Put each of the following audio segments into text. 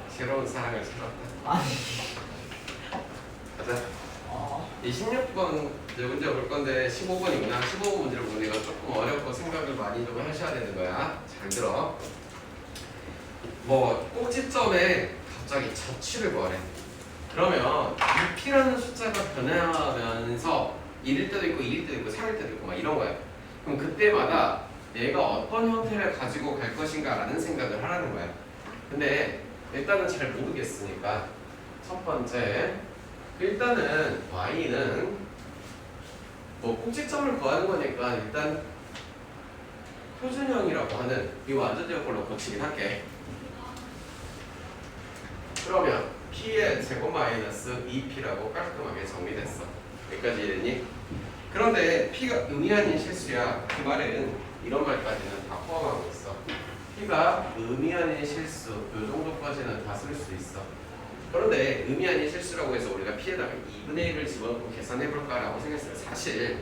새로운 사랑을 찾았다. 아니. 가자. 이 16번 문제 볼 건데 15번이구나. 15번 문제를 보니까 조금 어렵고 생각을 많이 좀 하셔야 되는 거야. 잘 들어. 뭐 꼭지점에 갑자기 저치를 구하래. 그러면 이 P라는 숫자가 변하면서 1일 때도 있고 2일 때도 있고 3일 때도 있고 막 이런 거야. 그럼 그때마다 얘가 어떤 형태를 가지고 갈 것인가 라는 생각을 하라는 거야. 근데 일단은 잘 모르겠으니까 첫 번째 일단은 y는 뭐 꼭지점을 구하는 거니까 일단 표준형이라고 하는 이 완전제곱 걸로 고치긴 할게. 그러면 p의 제곱 마이너스 2p라고 깔끔하게 정리됐어. 여기까지 이해됐니? 그런데 p가 의미 아닌 실수야. 그 말은 이런 말까지는 다 포함하고 있어. p가 의미 아닌 실수 요 정도까지는 다 쓸 수 있어. 그런데 의미 아닌 실수라고 해서 우리가 p에다가 2분의 1을 집어넣고 계산해볼까 라고 생각했어요. 사실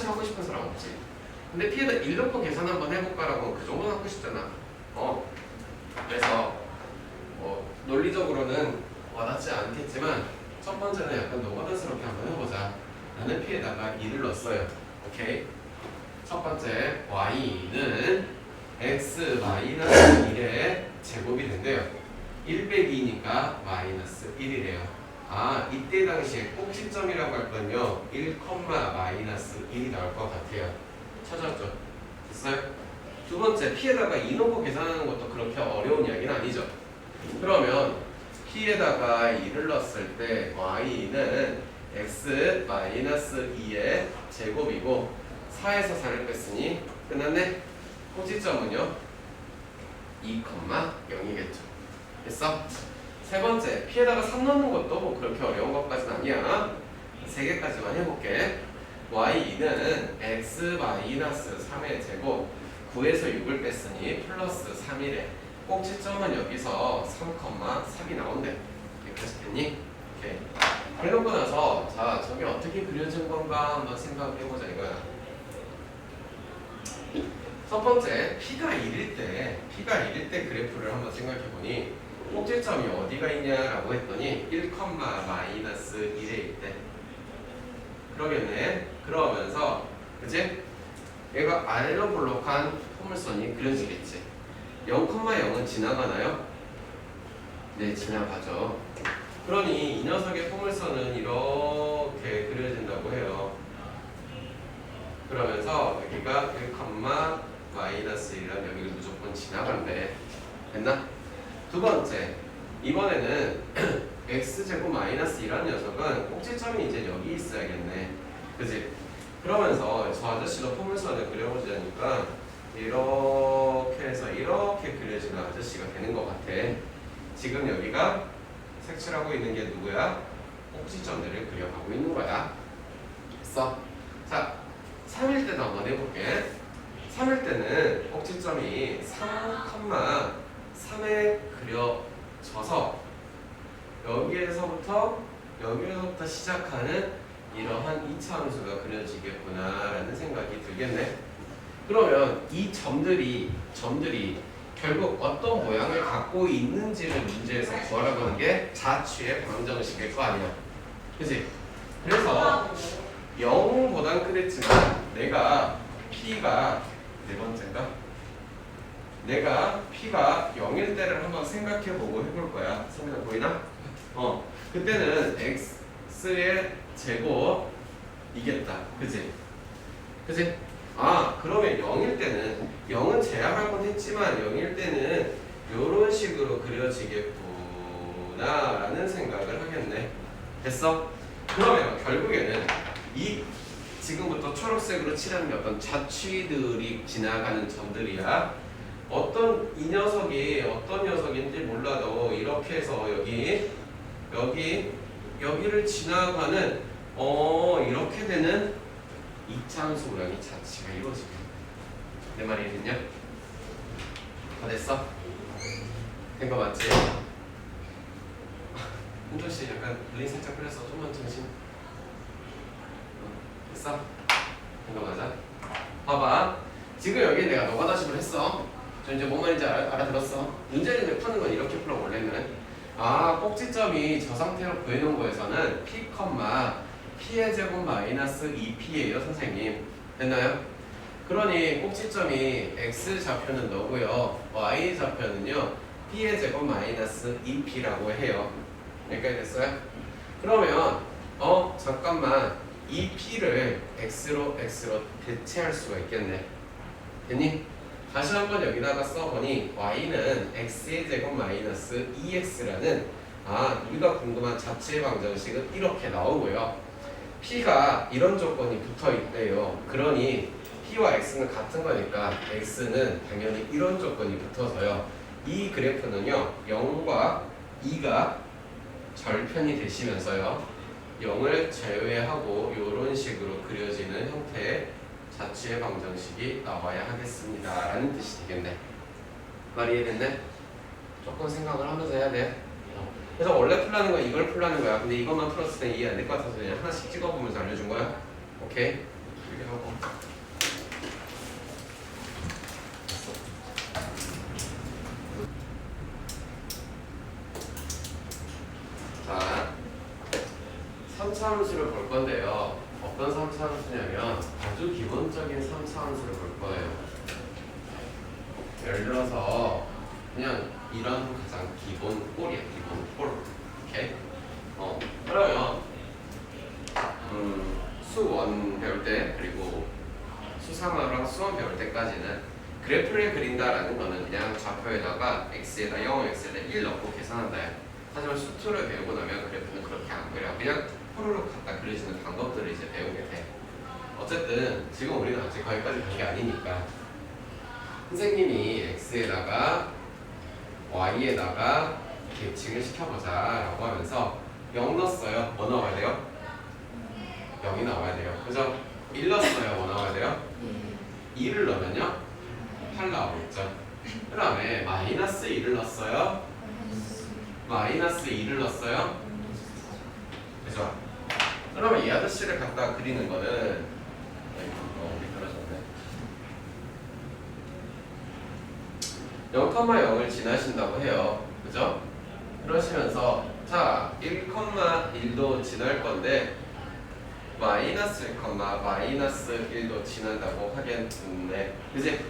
하고 싶은 사람 없지. 근데 p에다 1 넣고 계산 한번 해볼까 라고 그 정도는 하고 싶잖아. 그래서 논리적으로는 와닿지 않겠지만 첫 번째는 약간 노가다스럽게 한번 해보자. 나는 p에다가 2를 넣었어요. 오케이. 첫 번째 y는 x-1의 제곱이 된대요. 1 빼기 2니까 마이너스 1이래요. 아, 이때 당시에 꼭지점이라고 할 건요 1, 마이너스 1이 나올 것 같아요. 찾았죠? 됐어요? 두 번째, p에다가 2 넣고 계산하는 것도 그렇게 어려운 이야기는 아니죠. 그러면 p에다가 2를 넣었을 때 y는 x-2의 제곱이고 4에서 4를 뺐으니 끝났네? 꼭지점은요 2,0이겠죠. 됐어? 세 번째, p에다가 3 넣는 것도 뭐 그렇게 어려운 것까지는 아니야. 3개까지만 해볼게. y는 x-3의 제곱 9에서 6을 뺐으니 플러스 3이래. 꼭지점은 여기서 3,3이 나온대. 여기까지 됐니? 오케이. 해놓고 나서 자, 저게 어떻게 그려진 건가 한번 생각해보자 이거야. 첫 번째, p가 1일 때 그래프를 한번 생각해보니 꼭지점이 어디가 있냐라고 했더니 1, 마이너스 1에 있대. 그러겠네. 그러면서 그치? 얘가 아래로 볼록한 포물선이 그려지겠지. 0,0은 지나가나요? 네, 지나가죠. 그러니 이 녀석의 포물선은 이렇게 그려진다고 해요. 그러면서 여기가 1, 마이너스 1이란 여기를 무조건 지나간대. 됐나? 두 번째, 이번에는 x제곱 마이너스 2라는 녀석은 꼭지점이 이제 여기 있어야겠네. 그치? 그러면서 저 아저씨도 포물선을 그려보자니까 이렇게 해서 이렇게 그려지는 아저씨가 되는 것 같아. 지금 여기가 색칠하고 있는 게 누구야? 꼭지점들을 그려가고 있는 거야. 됐어? 자, 3일 때도 한번 해볼게. 3일 때는 꼭지점이 3,3에 그려져서 여기에서부터 시작하는 이러한 2차 함수가 그려지겠구나 라는 생각이 들겠네. 그러면 이 점들이 결국 어떤 모양을 갖고 있는지를 문제에서 구하라고 하는 게 자취의 방정식일 거 아니야. 그치? 그래서 0보단 크겠지만 내가 P가 네 번째인가? 내가 P가 0일 때를 한번 생각해보고 해볼 거야. 생각 보이나? 그때는 X의 제곱 이겠다. 그치? 그치? 아, 그러면 0일 때는 0은 제약하곤 했지만 0일 때는 이런 식으로 그려지겠구나 라는 생각을 하겠네. 됐어? 그러면 결국에는 이 지금부터 초록색으로 칠하는 어떤 자취들이 지나가는 점들이야. 어떤 이 녀석이 어떤 녀석인지 몰라도 이렇게 해서 여기를 지나가는 이렇게 되는 이차함수 모양이 자취가 이루어집니다. 내 말이 됐냐? 다 됐어? 된 거 맞지? hunto씨 약간 블링 살짝 풀려서 좀만 정신. 됐어? 된 거 맞아? 봐봐. 지금 여기 내가 노가다식을 했어. 저 이제 뭔 말인지 알아들었어. 문제를 푸는 건 이렇게 풀어 원래는. 꼭지점이 저 상태로 구해놓은 거에서는 P, P의 제곱 마이너스 2P예요 선생님. 됐나요? 그러니 꼭지점이 X 좌표는 너고요. Y 좌표는요 P의 제곱 마이너스 2P라고 해요. 여기까지 됐어요? 그러면 잠깐만 이 P를 X로 대체할 수가 있겠네. 됐니? 다시 한번 여기다가 써보니 Y는 X의 제곱 마이너스 2X라는 우리가 궁금한 자취의 방정식은 이렇게 나오고요. P가 이런 조건이 붙어 있대요. 그러니 P와 X는 같은 거니까 X는 당연히 이런 조건이 붙어서요. 이 그래프는요 0과 2가 절편이 되시면서요 0을 제외하고 이런 식으로 그려지는 형태의 자취의 방정식이 나와야 하겠습니다 라는 뜻이 되겠네. 말이 이해됐네? 조금 생각을 하면서 해야 돼. 그래서 원래 풀라는 건 이걸 풀라는 거야. 근데 이것만 풀었을 때 이해 안 될 것 같아서 그냥 하나씩 찍어보면서 알려준 거야. 오케이? 이렇게 하고. 자, 3차 함수를 볼 건데요. 어떤 3차 함수냐면 아주 기본적인 3차 함수를 볼 거예요. 예를 들어서 그냥 이런 가장 기본 꼴이야. 기본 꼴. 오케이? 그러면 수1 배울 때 그리고 수3하랑 수원 배울 때까지는 그래프를 그린다라는 거는 그냥 좌표에다가 x에다 0, x에다 1 넣고 계산한다. 하지만 수2를 배우고 나면 그래프는 그렇게 안 그려. 그냥 호로록 갖다 그려지는 방법들을 이제 배우게 돼. 어쨌든 지금 우리는 아직 거기까지 간 게 아니니까 선생님이 x에다가 y에다가 계층을 시켜보자 라고 하면서 0 넣었어요. 뭐 나와야 돼요? 0이 나와야 돼요. 그죠? 1 넣었어요. 뭐 나와야 돼요? 2를 넣으면요? 8 나오겠죠. 그 다음에 마이너스 1을 넣었어요. 마이너스 2를 넣었어요. 그죠? 그러면 이 아저씨를 갖다 그리는 거는 미끄러졌네. 0,0을 지나신다고 해요. 그죠? 그러시면서 자 1,1도 지날 건데 마이너스 1, 마이너스 1도 지난다고 하겠네. 그지?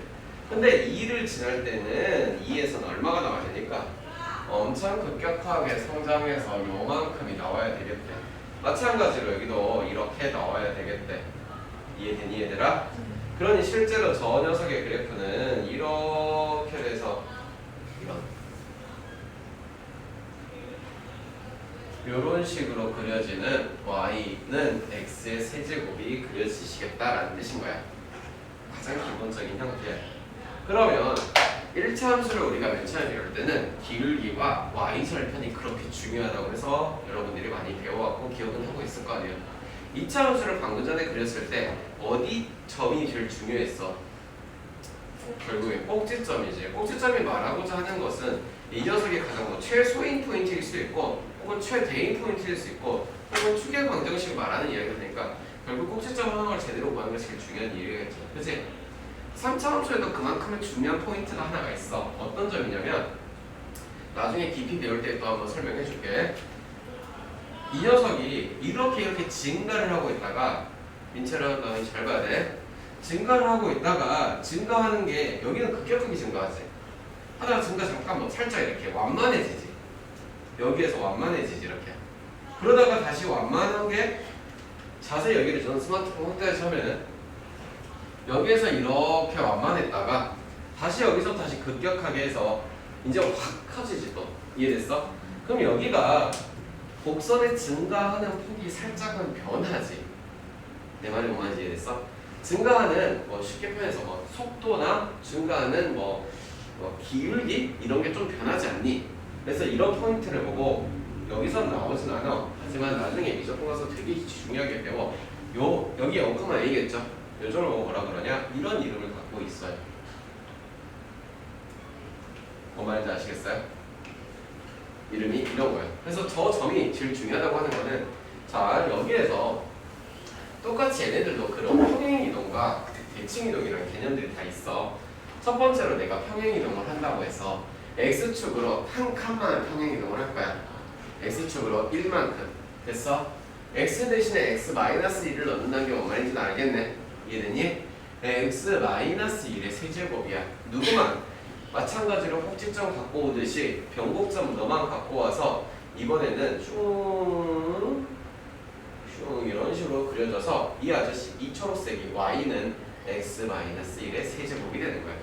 근데 2를 지날 때는 2에서는 얼마가 나와야 되니까 엄청 급격하게 성장해서 요만큼이 나와야 되겠대. 마찬가지로 여기도 이렇게 나와야 되겠대. 이해되니 얘들아? 그러니 실제로 저 녀석의 그래프는 이렇게 돼서 이런 식으로 그려지는 y는 x의 세제곱이 그려지시겠다라는 뜻인 거야. 가장 기본적인 형태야. 그러면 1차 함수를 우리가 맨 처음에 배울 때는 기울기와 y절편이 그렇게 중요하다고 해서 여러분들이 많이 배워왔고 기억은 하고 있을 거 아니에요. 2차 함수를 방금 전에 그렸을 때 어디 점이 제일 중요했어? 결국에 꼭지점이지. 꼭지점이 말하고자 하는 것은 이 녀석이 가장 최소인 포인트일 수 있고 혹은 최대인 포인트일 수 있고 혹은 축의 방정식을 말하는 이야기가 되니까 결국 꼭지점 하나를 제대로 구하는 것이 제일 중요한 일이겠죠. 그치? 3차 함수에도 그만큼의 중요한 포인트가 하나가 있어. 어떤 점이냐면 나중에 깊이 배울 때 또 한번 설명해 줄게. 이 녀석이 이렇게 증가를 하고 있다가 민철아 너 잘 봐야 돼. 증가를 하고 있다가 증가하는 게 여기는 급격하게 증가하지. 하다가 증가 잠깐 뭐 살짝 이렇게 완만해지지. 여기에서 완만해지지 이렇게. 그러다가 다시 완만한 게 자세히 여기를 저는 스마트폰 확대해서 하면은 여기에서 이렇게 완만했다가 다시 여기서 다시 급격하게 해서 이제 확 커지지 또. 이해됐어? 그럼 여기가 곡선의 증가하는 폭이 살짝은 변하지. 내 말이 뭔 말인지 이해됐어? 증가하는 뭐 쉽게 표현해서 뭐 속도나 증가하는 뭐 기울기 이런 게 좀 변하지 않니? 그래서 이런 포인트를 보고 여기선 나오진 않아. 하지만 나중에 미적분 가서 되게 중요하게 배워. 여기 0,A겠죠? 요 점을 뭐라 그러냐? 이런 이름을 갖고 있어요. 뭔 말인지 아시겠어요? 이름이 이런 거예요. 그래서 저 점이 제일 중요하다고 하는 거는 자 여기에서 똑같이 얘네들도 그런 평행이동과 대칭이동이라는 개념들이 다 있어. 첫 번째로 내가 평행이동을 한다고 해서 X축으로 한 칸만 평행이동을 할 거야. X축으로 1만큼 됐어? X 대신에 X-1을 넣는다는 게 뭔 말인지는 알겠네. 이해되니? X-1의 세제곱이야. 누구만? 마찬가지로 꼭지점 갖고 오듯이 변곡점 너만 갖고 와서 이번에는 슝 이런 식으로 그려져서 이 아저씨 이 초록색이 y는 x-1의 세제곱이 되는 거예요.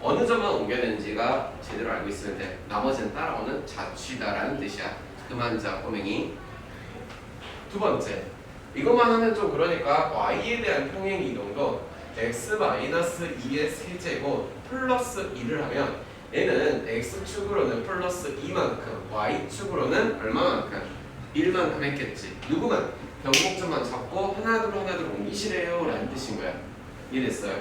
어느 점만 옮겨내는지가 제대로 알고 있으면 돼. 나머지는 따라오는 자취다라는 뜻이야. 그만 자 꼬맹이. 두 번째, 이것만 하면 좀 그러니까 y에 대한 평행 이동도 x-2의 세제곱 플러스 2를 하면 얘는 x축으로는 플러스 2만큼 y축으로는 얼마만큼? 1만큼 했겠지. 누구만? 변곡점만 잡고 하나둘 옮기시래요 라는 뜻인 거야. 이해됐어요?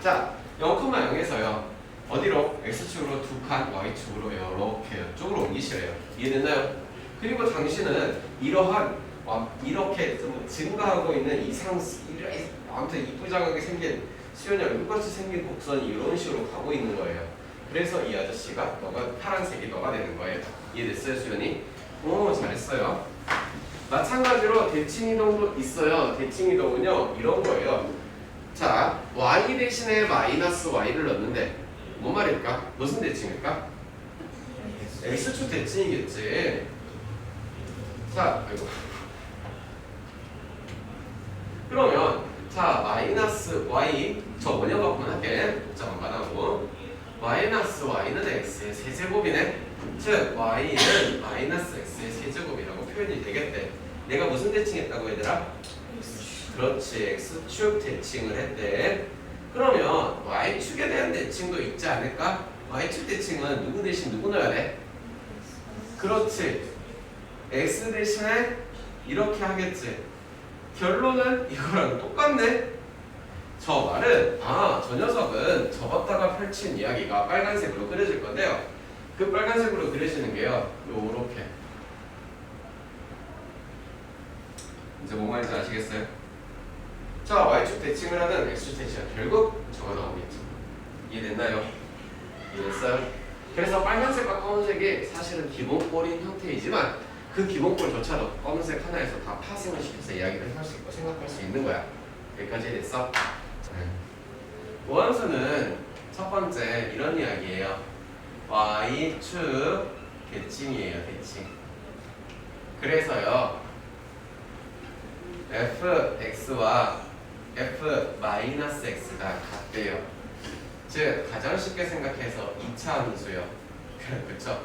자, 0,0에서요 어디로? x축으로 2칸, y축으로 이렇게 쪽으로 옮기시래요. 이해됐나요? 그리고 당신은 이렇게 좀 증가하고 있는 아무튼 이쁘장하게 생긴 수연이 얼굴같이 생긴 곡선이 이런 식으로 가고 있는 거예요. 그래서 이 아저씨가 파란색이 너가 되는 거예요. 이해됐어요, 수연이? 오, 잘했어요. 마찬가지로 대칭이동도 있어요. 대칭이동은요 이런 거예요. 자, y 대신에 마이너스 y를 넣는데 뭔 말일까? 무슨 대칭일까? x축 대칭이겠지. 자, 아이고. 그러면 자 마이너스 y 저 원형 바꾸면 할게. 복잡한 거 하고 마이너스 y는 x의 세제곱이네. 즉 y는 마이너스 x의 세제곱이라고 표현이 되겠대. 내가 무슨 대칭했다고 얘들아? 그렇지, x축 대칭을 했대. 그러면 y축에 대한 대칭도 있지 않을까? y축 대칭은 누구 대신 누구 넣어야 돼? 그렇지, x 대신에 이렇게 하겠지. 결론은 이거랑 똑같네. 저 말은 저 녀석은 접었다가 펼친 이야기가 빨간색으로 그려질 건데요. 그 빨간색으로 그려지는 게요 요렇게. 이제 뭔 말인지 아시겠어요? 자, y축 대칭을 하는 x축 대칭 결국 저거 나오겠죠. 이해됐나요? 이해됐어요? 그래서 빨간색과 검은색이 사실은 기본꼴인 형태이지만 그 기본꼴조차도 검은색 하나에서 다 파생을 시켜서 이야기를 할 수 있고 생각할 수 있는 거야. 여기까지 됐어? 모함수는 첫 번째 이런 이야기예요. y축 대칭이에요. 대칭. 그래서요 fx와 f-x가 같대요. 즉 가장 쉽게 생각해서 2차 함수요. 그렇죠?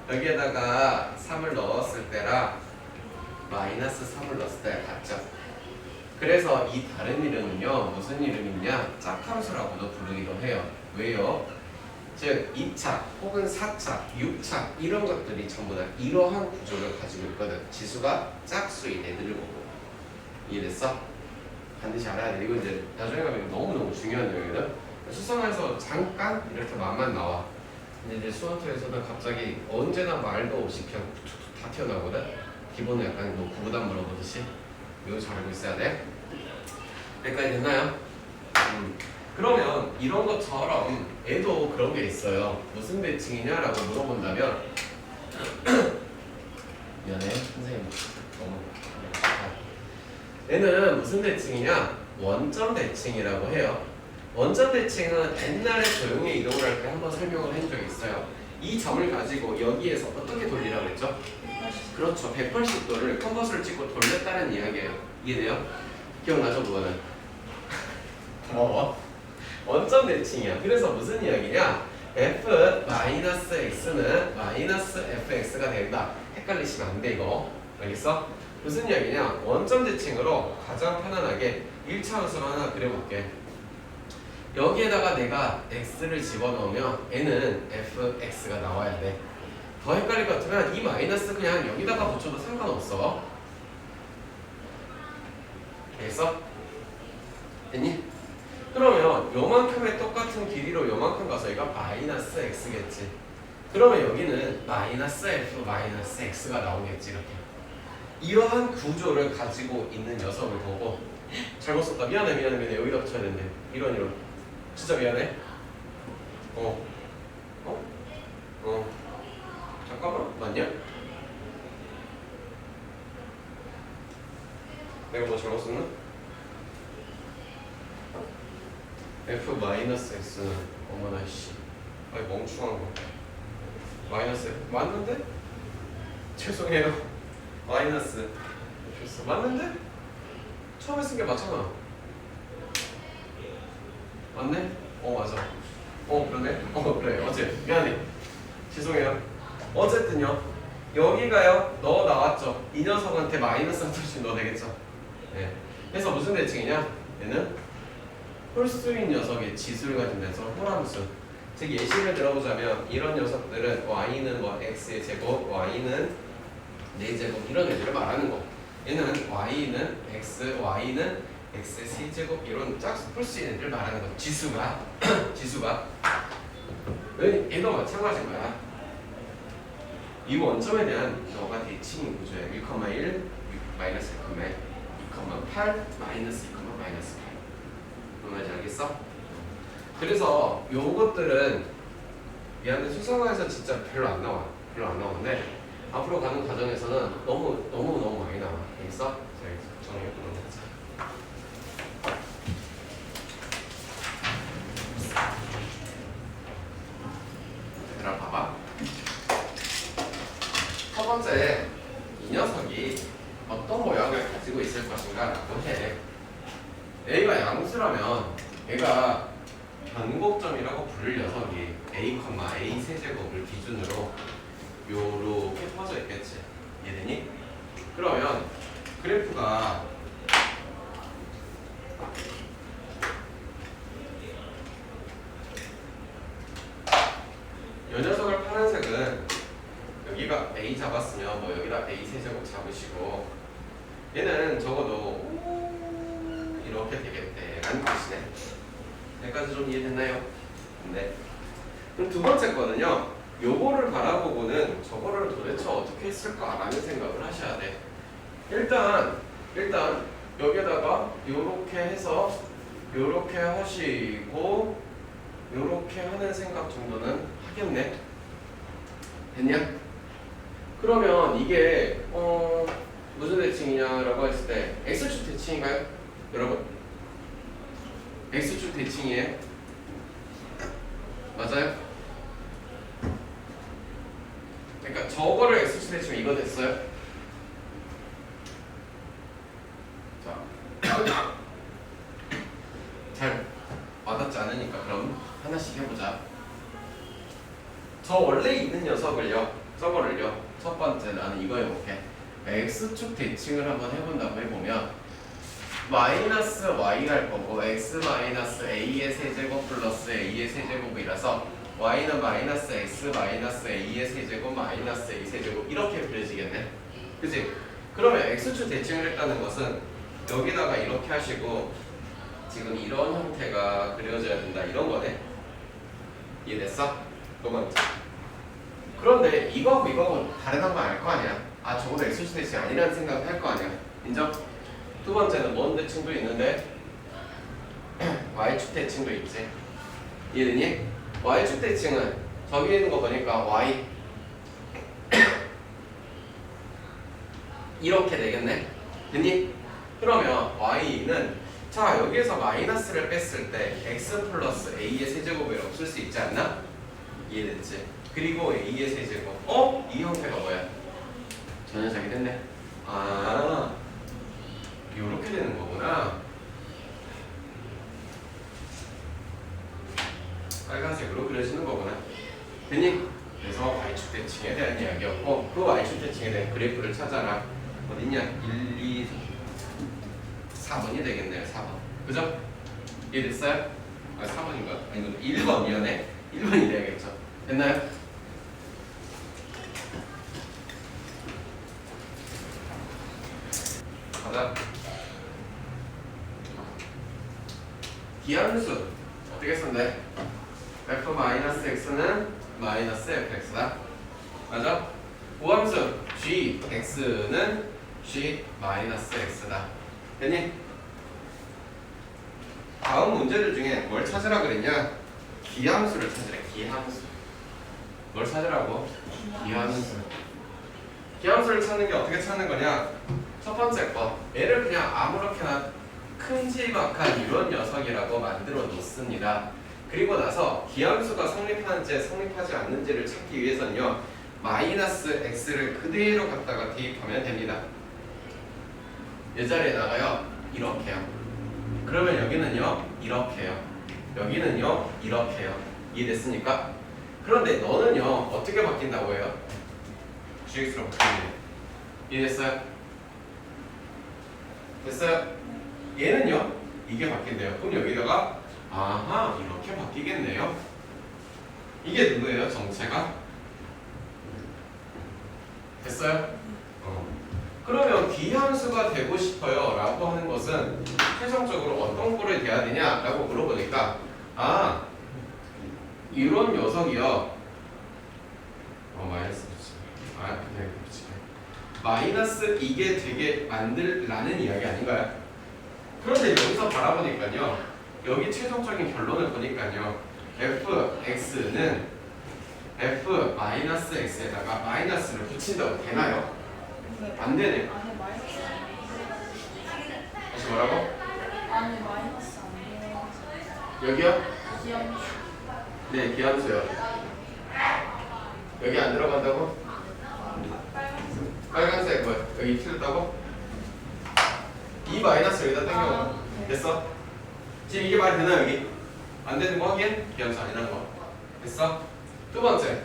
여기에다가 3을 넣었을 때랑 마이너스 3을 넣었을 때가 같죠. 그래서 이 다른 이름은요 무슨 이름이냐? 짝함수라고도 부르기도 해요. 왜요? 즉 2차 혹은 4차, 6차 이런 것들이 전부 다 이러한 구조를 가지고 있거든. 지수가 짝수인 애들을 보고. 이해됐어? 반드시 알아야 돼. 이거 이제 나중에 가면 너무너무 중요한 내용이거든. 수성에서 잠깐 이렇게 맛만 나와. 근데 이제 수원투에서는 갑자기 언제나 말도 없이 그냥 툭툭 다 튀어나오거든. 기본은 약간 뭐 구구단 물어보듯이 이거 잘 알고 있어야 돼. 여기까지 됐나요? 그러면 이런 것처럼 얘도 그런 게 있어요. 무슨 대칭이냐라고 물어본다면 미안해 선생님 너무 얘는 무슨 대칭이냐? 원점 대칭이라고 해요. 원점 대칭은 옛날에 조용히 이동을 할 때 한번 설명을 한 적이 있어요. 이 점을 가지고 여기에서 어떻게 돌리라고 했죠? 그렇죠. 180도를 컴퍼스를 찍고 돌렸다는 이야기예요. 이해돼요? 기억나죠 그거는? 고마워. 원점 대칭이야. 그래서 무슨 이야기냐? f-x는 마이너스 fx가 된다. 헷갈리시면 안 돼 이거. 알겠어? 무슨 이야기냐? 원점 대칭으로 가장 편안하게 1차원수로 하나 그려볼게. 여기에다가 내가 x를 집어넣으면 얘는 fx가 나와야 돼. 더 헷갈릴 것 같으면 이 마이너스 그냥 여기다가 붙여도 상관없어. 알겠어? 됐니? 그러면 요만큼의 똑같은 길이로 요만큼 가서 얘가 마이너스 x겠지. 그러면 여기는 마이너스 f 마이너스 x가 나오겠지. 이렇게 이러한 구조를 가지고 있는 녀석을 보고 잘못 썼다 미안해 여기다 붙여야 되는데 이런 진짜 미안해. 잠깐만 맞냐? 내가 뭐 잘못 썼나? f-x는 어머나 씨 아이 멍충한 거 마이너스 f 맞는데? 죄송해요 마이너스 f 맞는데? 처음에 쓴 게 맞잖아. 맞네? 맞아. 그러네? 그래 어제 미안해 죄송해요. 어쨌든요 여기가요 너 나왔죠. 이 녀석한테 마이너스 한 툴씩 넣어야 되겠죠. 네. 그래서 무슨 대칭이냐? 얘는 홀수인 녀석의 지수를 가진 녀석 호람수. 즉 예시를 들어보자면 이런 녀석들은 y는 뭐 x의 제곱, y는 4제곱 이런 애들을 말하는 거. 얘는 y는 x, y는 x의 세제곱 이런 짝 홀수인 애들을 말하는 거. 지수가 얘도 마찬가지인 거야. 이 원점에 대한 너가 대칭인 구조야. 1,1 마이너스 1,1 2,8 마이너스 2, 마이너스 8 뭔 말인지 알겠어? 그래서 요것들은 미안해 수성화에서 진짜 별로 안 나오는데 앞으로 가는 과정에서는 너무 많이 나와. 알겠어? 자, 정리해보도록 하자. 얘들아 봐봐. 첫 번째 이 녀석이 어떤 모양을 가지고 있을 것인가 라고 해. A가 양수라면 얘가 변곡점이라고 부를 녀석이 A, A 세제곱을 기준으로 요렇게 퍼져 있겠지. 이해되니? 그러면 그래프가 이 녀석을 파란색은 여기가 A 잡았으면 뭐 여기다 A 세제곱 잡으시고 얘는 적어도 이렇게 되겠대 라는 뜻이네. 여기까지 좀 이해됐나요? 네. 그럼 두 번째 거는요. 요거를 바라보고는 저거를 도대체 어떻게 했을까 라는 생각을 하셔야 돼. 일단 여기에다가 요렇게 해서 요렇게 하시고 요렇게 하는 생각 정도는 하겠네. 됐냐? 그러면 이게 무슨 대칭이냐라고 했을 때 X축 대칭인가요? 여러분? X축 대칭이에요? 맞아요? 그러니까 저거를 X축 대칭이면 이거 됐어요? 자, 잘 와닿지 않으니까 그럼 하나씩 해보자. 저 원래 있는 녀석을요, 저거를요, 첫 번째 나는 이거 해볼게. X축 대칭을 한번 해본다고 해보면 마이너스 y가 할 거고 x 마이너스 a의 세제곱 플러스 a의 세제곱이라서 y는 마이너스 x 마이너스 a의 세제곱 마이너스 a 세제곱 이렇게 그려지겠네. 그치? 그러면 x축 대칭을 했다는 것은 여기다가 이렇게 하시고 지금 이런 형태가 그려져야 된다 이런 거네. 이해됐어? 두 번째. 그런데 이거하고 이거하고 다르다는 걸 알 거 아니야. 아 저거도 x축 대칭 아니라는 생각을 할 거 아니야. 인정? 두 번째는 뭔 대칭도 있는데 y축 대칭도 있지. 이해되니? y축 대칭은 저기 있는 거 보니까 y 이렇게 되겠네. 됐니? 그러면 y는 자 여기에서 마이너스를 뺐을 때 x 플러스 a의 세제곱이 없을 수 있지 않나? 이해됐지? 그리고 a의 세제곱 이 형태가 뭐야? 전현상이 됐네. 요렇게 되는 거구나. 빨간색으로 그려지는 거구나. 됐니? 그래서 y축 대칭에 대한 이야기였고 그 y축 대칭에 대한 그래프를 찾아라. 어딨냐? 1, 2, 4번이 되겠네요. 4번. 그죠? 이해됐어요? 4번인가? 아니 1번 미안해. 1번이 돼야겠죠. 됐나요? 가자. 기함수 어떻게 쓴대? f-x는 마이너스 fx다. 맞아? 우함수 gx는 g 마이너스 x다. 됐니? 다음 문제들 중에 뭘 찾으라 그랬냐? 기함수를 찾으래. 기함수. 뭘 찾으라고? 기함수. 기함수를 찾는 게 어떻게 찾는 거냐? 첫 번째 거. 얘를 그냥 아무렇게나 큼지막한 이런 녀석이라고 만들어 놓습니다. 그리고 나서 기함수가 성립하는지 성립하지 않는지를 찾기 위해서는요. 마이너스 x를 그대로 갖다가 대입하면 됩니다. 이 자리에다가요. 이렇게요. 그러면 여기는요. 이렇게요. 여기는요. 이렇게요. 이해됐습니까? 그런데 너는요. 어떻게 바뀐다고 해요? gx로 바뀌네요. 이해됐어요? 됐어요? 얘는요. 이게 바뀐대요. 그럼 여기다가 아하 이렇게 바뀌겠네요. 이게 누구예요? 정체가? 됐어요? 그러면 기함수가 되고 싶어요 라고 하는 것은 최종적으로 어떤 꼴이 돼야 되냐 라고 물어보니까 이런 녀석이요. 마이너스 붙이네. 마이너스 이게 되게 만들라는 이야기 아닌가요? 그런데 여기서 바라보니까요. 여기 최종적인 결론을 보니까요. fx는 f-x에다가 마이너스를 붙인다고 되나요? 안 되네. 다시 뭐라고? 안에 마이너스 안 돼요. 여기요? 기함수. 네, 기함수요. 여기 안 들어간다고? 빨간색 뭐야? 여기 틀렸다고? 이 마이너스 여기다 당겨. 됐어? 지금 이게 말이 되나 여기? 안 되는 거 확인? 기함수 아니라는 거. 됐어? 두 번째.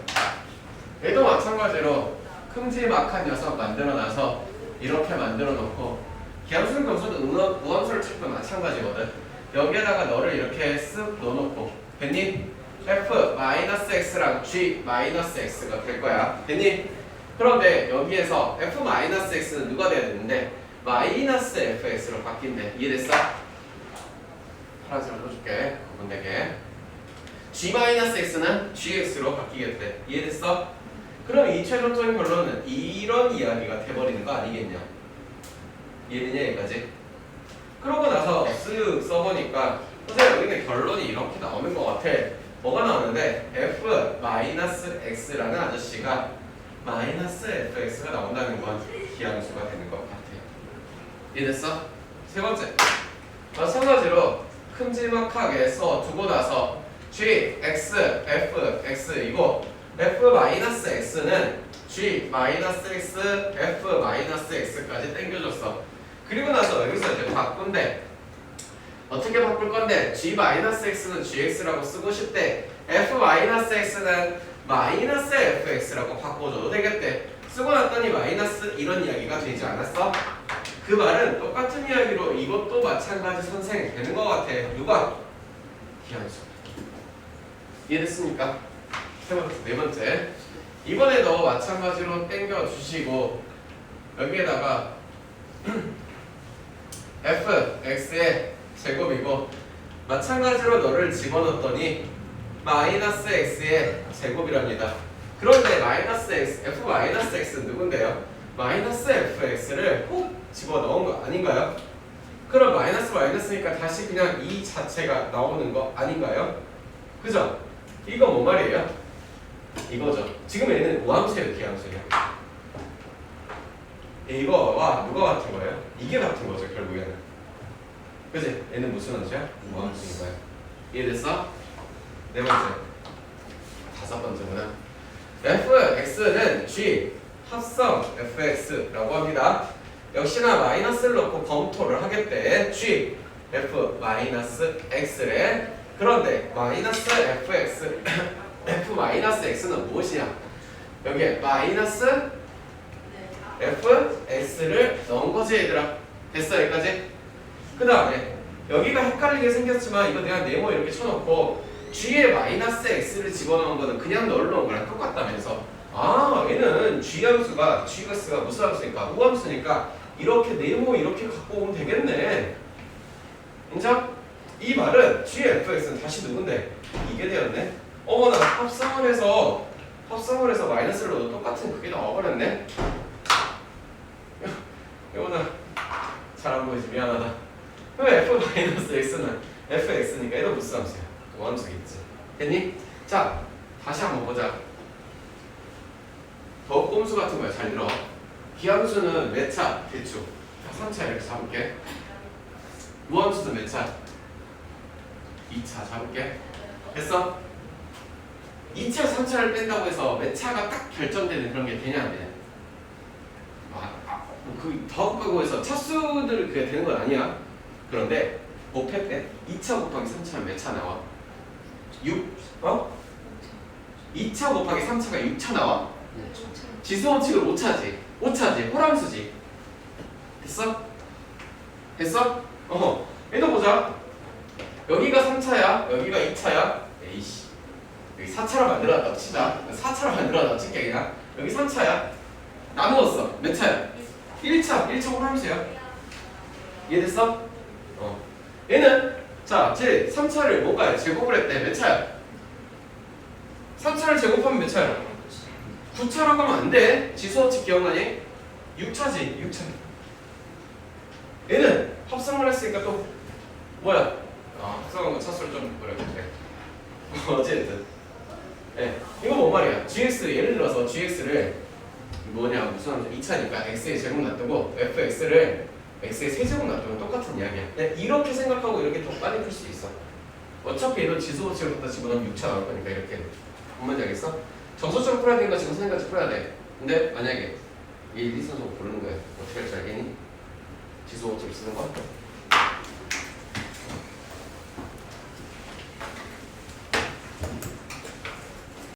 얘도 마찬가지로 큼지막한 녀석 만들어놔서 이렇게 만들어놓고 기함수는 검수도 우함수를 찾고 마찬가지거든. 여기에다가 너를 이렇게 쓱 넣어놓고 됐니? f-x랑 g-x가 될 거야. 됐니? 그런데 여기에서 f-x는 누가 돼야 되는데 마이너스 fx로 바뀐대. 이해됐어? 파란색으로 넣어줄게. 구분되게. g-x는 gx로 바뀌겠대. 이해됐어? 그럼 이 최종적인 결론은 이런 이야기가 돼버리는 거 아니겠냐? 이해되냐 여기까지? 그러고 나서 쓱 써보니까 선생님 여기는 결론이 이렇게 나오는 것 같아. 뭐가 나오는데 f-x라는 아저씨가 마이너스 fx가 나온다는 건 기함수가 되는 것 같아요. 이해됐어? 세 번째. 마찬가지로 큼지막하게 써두고 나서 g, x, f, x이고 f-x는 g-x, f-x까지 땡겨줬어. 그리고 나서 여기서 이제 바꾼대. 어떻게 바꿀 건데 g-x는 gx라고 쓰고 싶대. f-x는 마이너스 fx라고 바꿔줘도 되겠대. 쓰고 났더니 마이너스 이런 이야기가 되지 않았어? 그 말은 똑같은 이야기로 이것도 마찬가지 선생 되는 것 같아. 누가? 기함수. 이해됐습니까? 네 번째. 이번에도 마찬가지로 땡겨주시고 여기에다가 fx의 제곱이고 마찬가지로 너를 집어넣었더니 마이너스 x의 제곱이랍니다. 그런데 마이너스 x, f-x는 누군데요? 마이너스 fx를 꼭 집어넣은 거 아닌가요? 그럼 마이너스니까 다시 그냥 이 자체가 나오는 거 아닌가요? 그죠? 이거 뭐 말이에요? 이거죠. 지금 얘는 우함수예요, 기함수예요? 이거와 누가 같은 거예요? 이게 같은 거죠, 결국에는. 그치? 얘는 무슨 함수야? 우함수인 거야. 이해됐어? 네 번째. 다섯 번째구나. fx는 g 합성 fx라고 합니다. 역시나 마이너스를 넣고 검토를 하겠대. g f 마이너스 x래. 그런데 마이너스 fx f 마이너스 x는 무엇이냐? 여기에 마이너스 fx를 넣은 거지 얘들아. 됐어 여기까지? 그 다음에 여기가 헷갈리게 생겼지만 이거 내가 네모 이렇게 쳐놓고 g에 마이너스 x를 집어넣은 거는 그냥 넣어놓은 거랑 똑같다면서. 아 얘는 g함수가 g가 무슨 함수니까 우함수니까 이렇게 네모 이렇게 갖고 오면 되겠네. 인정? 이 말은 gfx는 다시 누군데? 이게 되었네. 어머나 합성을 해서 마이너스를 넣어도 똑같은 그게 나와버렸네. 여보나 잘 안 보이지? 미안하다. 그럼 f-x는 fx니까 얘도 무슨 함수야? 우함수겠지. 됐니? 자 다시 한번 보자. 더 꼼수 같은 거야. 잘 들어. 기함수는 몇 차? 대충 3차 이렇게 잡을게. 무함수는 몇 차? 2차 잡을게. 됐어? 2차, 3차를 뺀다고 해서 몇 차가 딱 결정되는 그런 게 되냐 안 되냐? 그 더하고에서 차수들 그게 되는 건 아니야. 그런데 곱해 때 2차 곱하기 3차는 몇 차 나와? 6. 2차 곱하기 3차가 6차 나와. 지수원칙을 5차지. 호람수지. 됐어? 됐어? 얘도 보자. 여기가 3차야. 여기가 2차야. 에이씨. 여기 4차로 만들어놨다고 치자. 4차로 만들어놨다고 칠게 그냥. 여기 3차야. 나누었어. 몇 차야? 1차 호람수야. 이해됐어? 얘는 자, 제 3차를 뭔가요? 제곱을 했대. 몇 차야? 3차를 제곱하면 몇 차야? 9차라고 하면 안 돼. 지수원칙 기억나니? 6차지. 6차. 얘는 합성을 했으니까 또 뭐야? 합성한 거 차수를 좀 그래. 어쨌든. 네. 이거 뭔 말이야? gx 예를 들어서 gx를 뭐냐 무슨 함수 2차니까 x의 제곱 놔두고 fx를 x의 세제곱 놔두면 똑같은 이야기야. 그냥 이렇게 생각하고 이렇게 더 빨리 풀 수 있어. 어차피 얘도 지수원칙을 갖다 집어넣으면 6차 나올 거니까 이렇게. 뭔 말인지 알겠어? 정수적으로 풀어야 되는 거 지금 선생님까지 풀어야 돼. 근데 만약에 이 리선수 고르는 거야. 어떻게 할지 알겠니? 지수원칙을 쓰는 거?